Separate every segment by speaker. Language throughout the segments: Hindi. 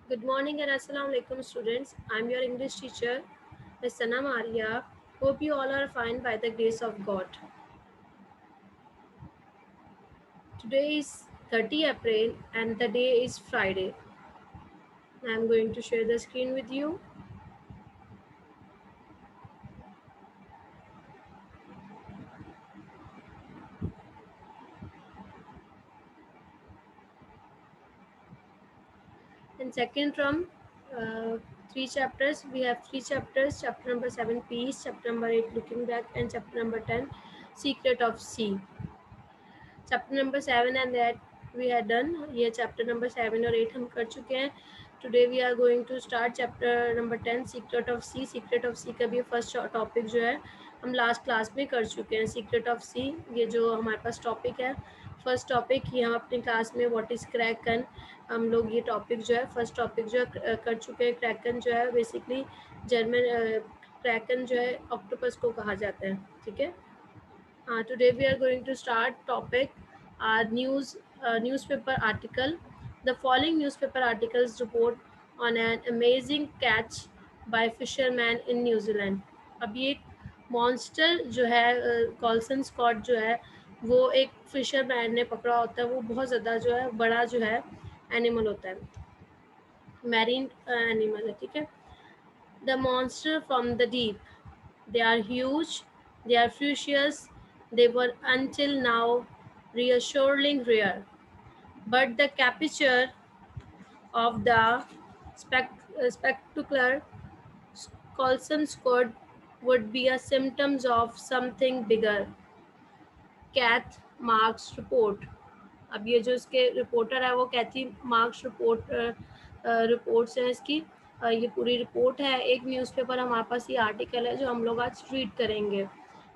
Speaker 1: Good morning and assalamu alaikum students. I'm your English teacher, Ms. Sana Maria. Hope you all are fine by the grace of God. Today is 30 April and the day is Friday. I'm going to share the screen with you. In second term, three chapters. We have three chapters. Chapter number 7, Peace. Chapter number 8, Looking Back. And chapter number 10, Secret of Sea. Chapter number 7 and 8 we had done. ये चैप्टर नंबर 7 और 8 हम कर चुके हैं. Today we are going to start chapter number 10, secret of sea. Secret of sea का भी फर्स्ट टॉपिक जो है हम लास्ट क्लास में कर चुके हैं. सीक्रेट ऑफ सी ये जो हमारे पास टॉपिक है, फर्स्ट टॉपिक, ये हम अपनी क्लास में व्हाट इज़ क्रैकन, हम लोग ये टॉपिक जो है फर्स्ट टॉपिक जो है कर चुके हैं. क्रैकन जो है बेसिकली जर्मन, क्रैकन जो है ऑक्टोपस को कहा जाता है. ठीक है. Today we are going to start topic newspaper article. The following newspaper articles report on an amazing catch by fisherman in New Zealand. अब ये मॉन्स्टर जो है कॉल्सन स्कॉट जो है वो एक फिशरमैन ने पकड़ा होता है. वो बहुत ज़्यादा जो है बड़ा जो है एनिमल होता है, मैरीन एनिमल है. ठीक है. The monster from the deep. They are huge, they are ferocious, they were until now reassuringly rare. But the capture of the spectacular Colson squid would be a symptoms of something bigger. Cath Marks report. अब ये जो इसके रिपोर्टर है वो कैथी मार्क्स रिपोर्ट्स हैं इसकी. ये पूरी रिपोर्ट है. एक न्यूज़पेपर हमारे पास ये आर्टिकल है जो हम लोग आज रीड करेंगे.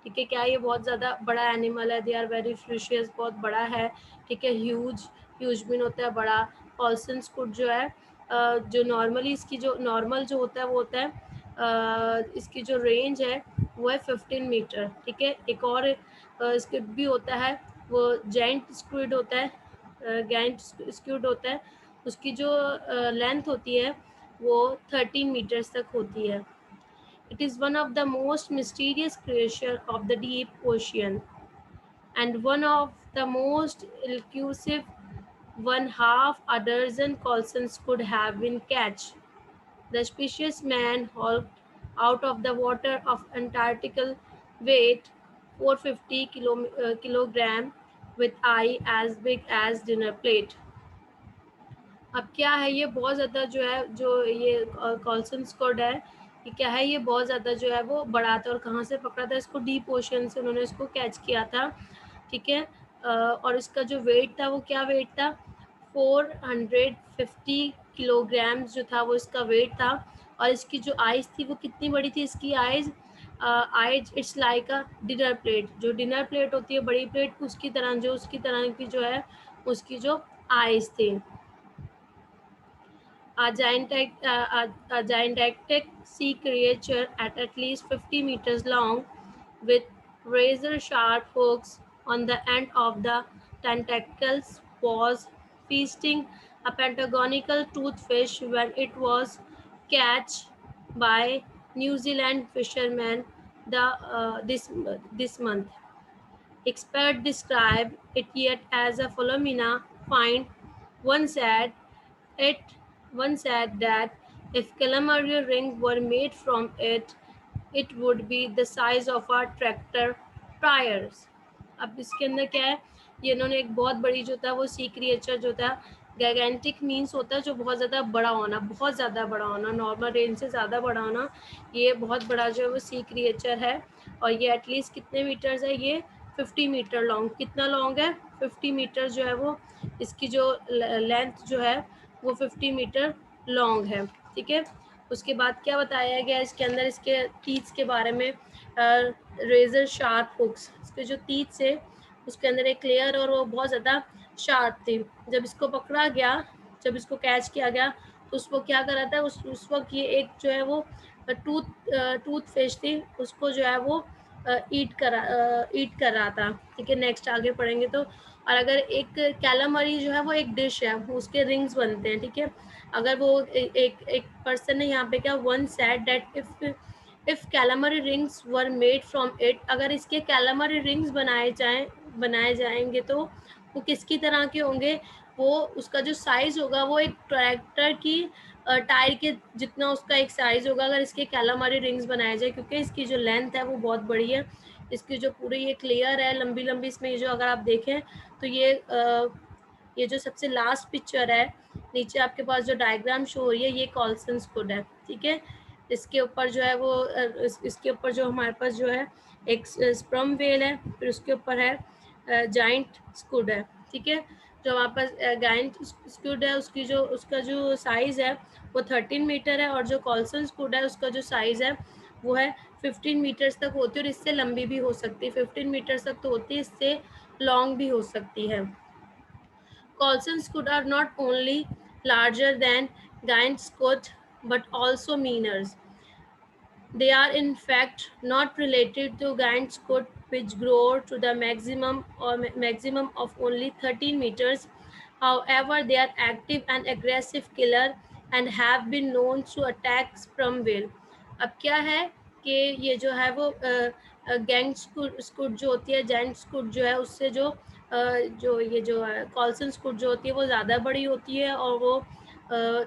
Speaker 1: ठीक है. क्या ये बहुत ज़्यादा बड़ा एनिमल है. दे आर वेरी फ्रिशियस, बहुत बड़ा है. ठीक है. ह्यूज मीन होता है बड़ा. कॉल्सन स्क्विड जो है जो नॉर्मली इसकी जो नॉर्मल जो होता है वो होता है इसकी जो रेंज है वो है 15 मीटर. ठीक है. एक और स्क्विड भी होता है, वो जायंट स्क्विड होता है. जायंट स्क्विड होता है, उसकी जो लेंथ होती है वो 13 मीटर्स तक होती है. It is one of the most mysterious creature of the deep ocean and one of the most elusive. 1/2 a dozen Colsons could have been catch. The species man hauled out of the water of Antarctica weight 450 kilogram with eye as big as dinner plate. अब क्या है ये बहुत ज़्यादा जो है जो ये कॉल्सन स्क्विड है ये क्या है, ये बहुत ज़्यादा जो है वो बड़ा था. और कहाँ से पकड़ा था इसको? डीप ओशन से उन्होंने इसको कैच किया था. ठीक है. और इसका जो वेट था वो क्या वेट था? 450 किलोग्राम्स जो था वो इसका वेट था. और इसकी जो आइज़ थी वो कितनी बड़ी थी? इसकी eyes it's like a dinner plate. जो डिनर प्लेट होती है बड़ी प्लेट उसकी तरह की जो है उसकी जो आइज़ थी. A gigantic sea creature at least 50 meters long, with razor-sharp hooks on the end of the tentacles, was feasting a pentagonical toothfish when it was catched by New Zealand fishermen this month. Experts describe it yet as a phenomena find. One said it One said that if calamari rings were made from it, it would be the size of a tractor tires. अब इसके अंदर क्या है, ये इन्होंने एक बहुत बड़ी जो था वो सी क्रिएचर जो था, गैगेंटिक मीन्स होता है जो बहुत ज़्यादा बड़ा होना, बहुत ज़्यादा बड़ा होना, नॉर्मल रेंज से ज़्यादा बड़ा होना. ये बहुत बड़ा जो है वो सी क्रिएचर है. और ये एटलीस्ट कितने मीटर्स है? ये 50 मीटर लॉन्ग. कितना लॉन्ग है? 50 मीटर जो है वो इसकी जो लेंथ जो है वो 50 मीटर लॉन्ग है. ठीक है. उसके बाद क्या बताया गया इसके अंदर, इसके टीथ के बारे में. रेजर शार्प हुक्स, इसके जो टीथ से उसके अंदर एक लेयर और वो बहुत ज़्यादा शार्प थी. जब इसको पकड़ा गया, जब इसको कैच किया गया तो उसको क्या करा था, उस वक्त ये एक जो है वो टूथ फिश थी, उसको जो है वो ईट कर रहा था। ठीक है, नेक्स्ट आगे पढ़ेंगे तो। और अगर एक कैलामरी जो है वो एक डिश है, उसके रिंग्स बनते हैं। ठीक है, अगर वो एक पर्सन ने यहाँ पे क्या, one said that if calamari rings were made from it, अगर इसके कैलामरी रिंग्स बनाए जाएंगे तो वो किसकी तरह के होंगे, वो उसका जो साइज होगा वो एक ट्रैक्टर की टायर के जितना उसका एक साइज होगा, अगर इसके कैलामरी रिंग्स बनाए जाए, क्योंकि इसकी जो लेंथ है वो बहुत बड़ी है। इसकी जो पूरी एक लेयर है लंबी लंबी, इसमें ये जो अगर आप देखें तो ये जो सबसे लास्ट पिक्चर है, नीचे आपके पास जो डायग्राम शो हो रही है, ये कॉल्सन स्क्विड है। ठीक है, इसके ऊपर जो है वो इसके ऊपर जो हमारे पास जो है एक स्पर्म वेल है, फिर उसके ऊपर है जाइंट स्क्विड है। ठीक है, जो हमारे पास जाइंट स्क्विड है उसका जो साइज है वो 13 मीटर है, और जो कॉल्सन स्क्विड है उसका जो साइज है वो है 15 मीटर्स तक होती है, और इससे लंबी भी हो सकती है। 15 मीटर्स तक तो होती है, इससे लॉन्ग भी हो सकती है। Coulson squid are not only larger than giant squid but also meaner. They are in fact not related to giant squid, which grow to the maximum of only 13 meters. However, they are active and aggressive killer and have been known to attack sperm whale. अब क्या है कि ये जो है वो गैंग स्क्विड जो होती है, जायंट स्क्विड जो है, उससे जो ये जो कॉल्सन स्क्विड जो होती है वो ज़्यादा बड़ी होती है, और वो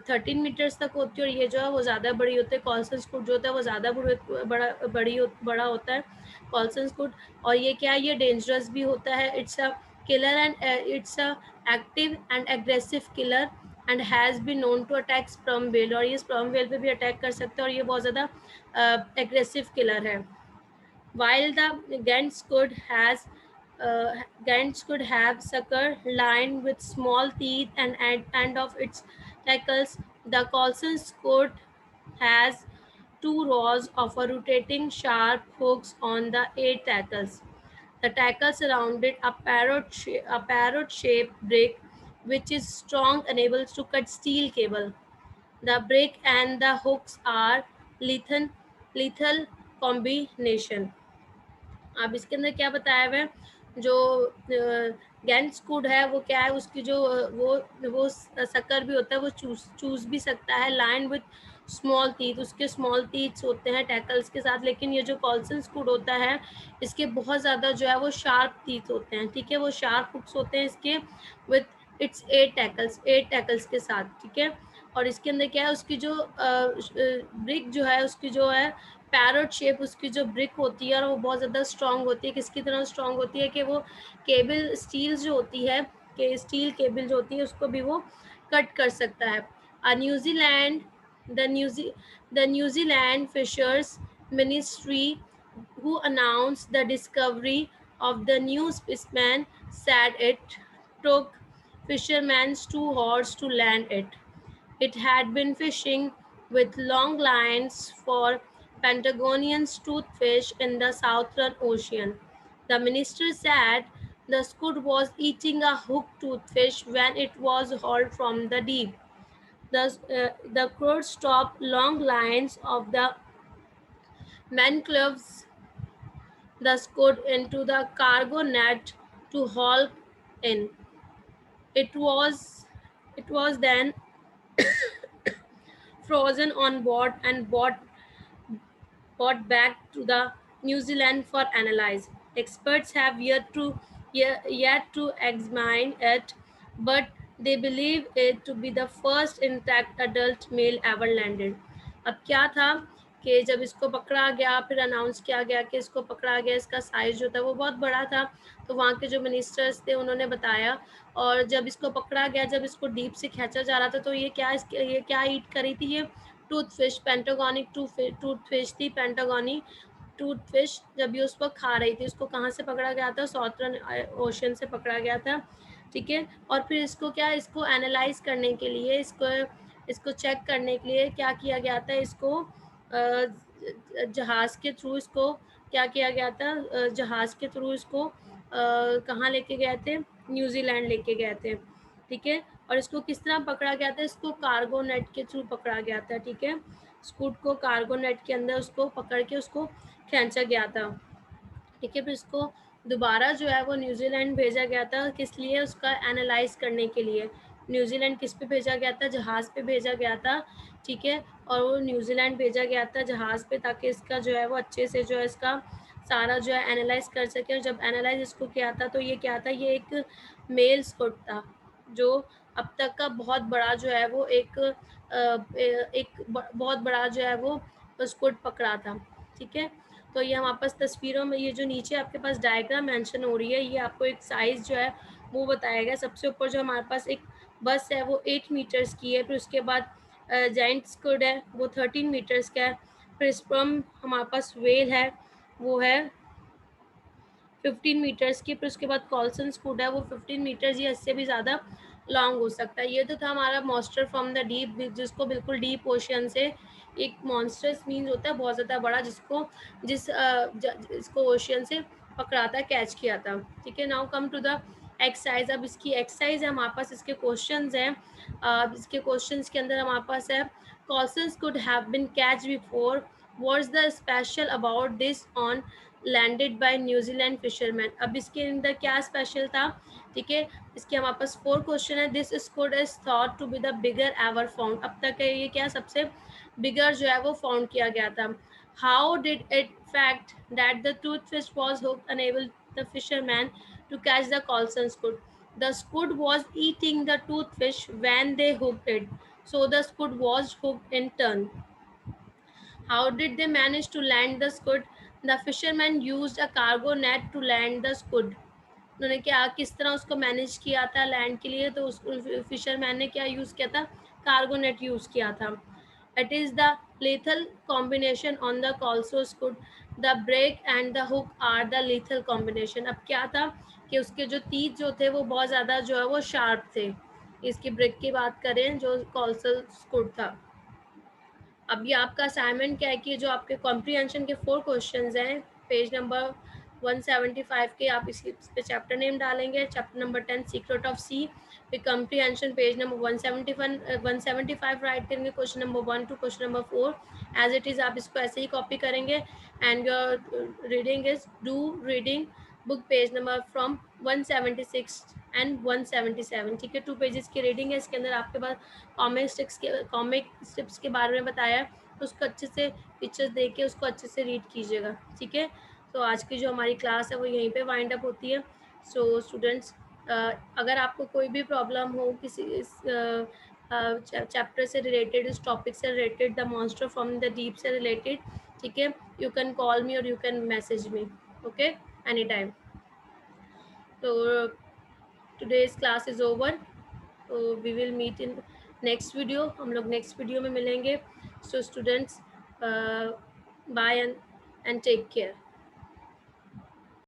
Speaker 1: 13 मीटर्स तक होती है, और ये जो है वो ज़्यादा बड़ी होती है। कॉल्सन स्क्विड जो होता है वो ज़्यादा बड़ा होता है कॉल्सन स्क्विड। और ये क्या है, ये डेंजरस भी होता है। It's a killer and it's a active and aggressive killer and has been known to attack sperm whale, और ये स्पर्म वेल पे भी अटैक कर सकते हैं, और ये बहुत ज़्यादा एग्रेसिव किलर है। While the Gants could have sucker lined with small teeth and end of its tackles, the Coulson squid has two rows of a rotating sharp hooks on the 8 tackles. The tackles surrounded a parrot-shaped brick, which is strong and able to cut steel cable. The brick and the hooks are lethal combination. अब इसके अंदर क्या बताया हुआ है, जो गैंग स्क्विड है वो क्या है, उसकी जो वो शक्कर भी होता है, वो चूस भी सकता है। लाइन विथ स्मॉल टीथ, उसके स्मॉल टीथ्स होते हैं टैकल्स के साथ। लेकिन ये जो कॉल्सन स्क्विड होता है, इसके बहुत ज़्यादा जो है वो शार्प टीथ होते हैं। ठीक है, वो शार्प हुक्स होते हैं इसके विथ इट्स 8 टैकल्स के साथ। ठीक है, और इसके अंदर क्या है, उसकी जो ब्रिक जो है, उसकी जो है पैरट शेप, उसकी जो ब्रिक होती है और वो बहुत ज़्यादा स्ट्रॉन्ग होती है। किसकी तरह स्ट्रॉन्ग होती है कि वो केबल स्टील जो होती है, कि स्टील केबल जो होती है उसको भी वो कट कर सकता है। New Zealand the New Zealand fishers ministry who announced the discovery of the new specimen said it took fishermen 2 hours to land it. It had been fishing with long lines for Patagonian toothfish in the Southern Ocean. The minister said the squid was eating a hooked toothfish when it was hauled from the deep. The crew stopped long lines of the mangroves the squid into the cargo net to haul in. It was it was then frozen on board and brought back to the New Zealand for analysis. Experts have yet to examine it, but they believe it to be the first intact adult male ever landed. अब क्या था कि जब इसको पकड़ा गया, फिर अनाउंस किया गया कि इसको पकड़ा गया, इसका साइज जो था वो बहुत बड़ा था। तो वहाँ के जो मिनिस्टर्स थे उन्होंने बताया, और जब इसको पकड़ा गया, जब इसको डीप से खींचा जा रहा था, तो ये क्या ईट करी थी, ये टूथफिश, पेंटागोनिक टूथफिश थी, पेंटागोनी टूथफिश। जब ये उसको खा रही थी, उसको कहाँ से पकड़ा गया था, साउथर्न ओशन से पकड़ा गया था। ठीक है, और फिर इसको इसको एनालाइज करने के लिए, इसको चेक करने के लिए क्या किया गया था, इसको जहाज़ के थ्रू इसको क्या किया गया था, जहाज़ के थ्रू इसको कहाँ लेके गए थे, न्यूजीलैंड लेके गए थे। ठीक है, और इसको किस तरह पकड़ा गया था, इसको कार्गो नेट के थ्रू पकड़ा गया था। ठीक है, स्कूट को कार्गो नेट के अंदर उसको पकड़ के उसको खींचा गया था। ठीक है। फिर इसको दोबारा जो है वो न्यूजीलैंड भेजा गया था, किस लिए, उसका एनालाइज करने के लिए। न्यूजीलैंड किस पे भेजा गया था, जहाज़ पे भेजा गया था, ठीक है। और वो न्यूजीलैंड भेजा गया था जहाज़ पे, ताकि इसका जो है वो अच्छे से जो है इसका सारा जो है एनालाइज कर सके। और जब एनालाइज इसको किया था तो ये क्या था, ये एक मेल स्क्वाड था, जो अब तक का बहुत बड़ा जो है वो बहुत बड़ा जो है वो स्क्वाड पकड़ा था, ठीक है। तो ये हमारे पास तस्वीरों में, ये जो नीचे आपके पास डायग्राम मेंशन हो रही है, ये आपको एक साइज़ जो है वो बताया गया। सबसे ऊपर जो हमारे पास एक बस है वो 8 मीटर्स की है। फिर उसके बाद जाइंट स्क्विड है वो 13 मीटर्स का है। फिर स्पर्म हमारे पास वेल है वो है 15 मीटर्स की। फिर उसके बाद कॉल्सन स्क्विड है वो 15 मीटर्स या इससे भी ज़्यादा लॉन्ग हो सकता है। ये तो था हमारा मॉन्स्टर फ्रॉम द डीप, जिसको बिल्कुल डीप ओशियन से, एक मॉन्स्टर्स मीन्स होता है बहुत ज़्यादा बड़ा, जिसको ओशियन से पकड़ा था, कैच किया था, ठीक है। Now come to the exercise. अब इसकी एक्सरसाइज है हमारे पास, इसके क्वेश्चंस हैं। इसके क्वेश्चंस के अंदर हमारे पास है, coelacanths could have been catch before, what's the special about this on landed by New Zealand fisherman. अब इसके अंदर क्या स्पेशल था, ठीक है। इसके हमारे पास 4 क्वेश्चन है। This squid is thought to be the bigger ever found, अब तक ये क्या सबसे बिगर जो है वो फाउंड किया गया था। How did it fact that the tooth fish was hooked enable the fisherman to catch the Colson squid. The squid was eating the toothfish when they hooked it, so the squid was hooked in turn. How did they manage to land the squid? The fishermen used a cargo net to land the squid. उन्होंने क्या, किस तरह उसको मैनेज किया था लैंड के लिए, तो उस फिशरमैन ने क्या यूज़ किया था, कार्गो नेट यूज़ किया था। It is the lethal combination on the colossal squid, the break and the hook are the lethal combination। अब क्या था कि उसके जो तीत जो थे वो बहुत ज़्यादा जो है वो शार्प थे। इसकी ब्रेक की बात करें जो कॉल्सो स्क्विड था। अब ये आपका असाइनमेंट क्या है कि जो आपके कॉम्प्रीहेंशन के 4 क्वेश्चंस हैं, पेज नंबर 175 के, आप इस पे चैप्टर नेम डालेंगे, chapter number 10 secret of sea. फिर कॉम्प्रीहेंशन पेज नंबर 175 राइट करेंगे, question number 1 to question number 4 as it is, आप इसको ऐसे ही कॉपी करेंगे। And your reading is do reading book page number from 176 and 177, ठीक है। 2 पेजेस की रीडिंग है। इसके अंदर आपके पास कॉमिक स्ट्रिप्स के बारे में बताया है, तो उसको अच्छे से पिक्चर्स देख के उसको अच्छे से रीड कीजिएगा, ठीक है। तो आज की जो हमारी क्लास है वो यहीं पे वाइंड अप होती है। सो स्टूडेंट्स, अगर आपको कोई भी प्रॉब्लम हो किसी इस चैप्टर से रिलेटेड, इस टॉपिक से related, the monster from the deep से रिलेटेड, ठीक है, यू कैन कॉल मी और you can message me, okay, any time. तो टुडेज क्लास इज ओवर, तो we will meet in next video, हम लोग नेक्स्ट वीडियो में मिलेंगे। So students, bye and take care.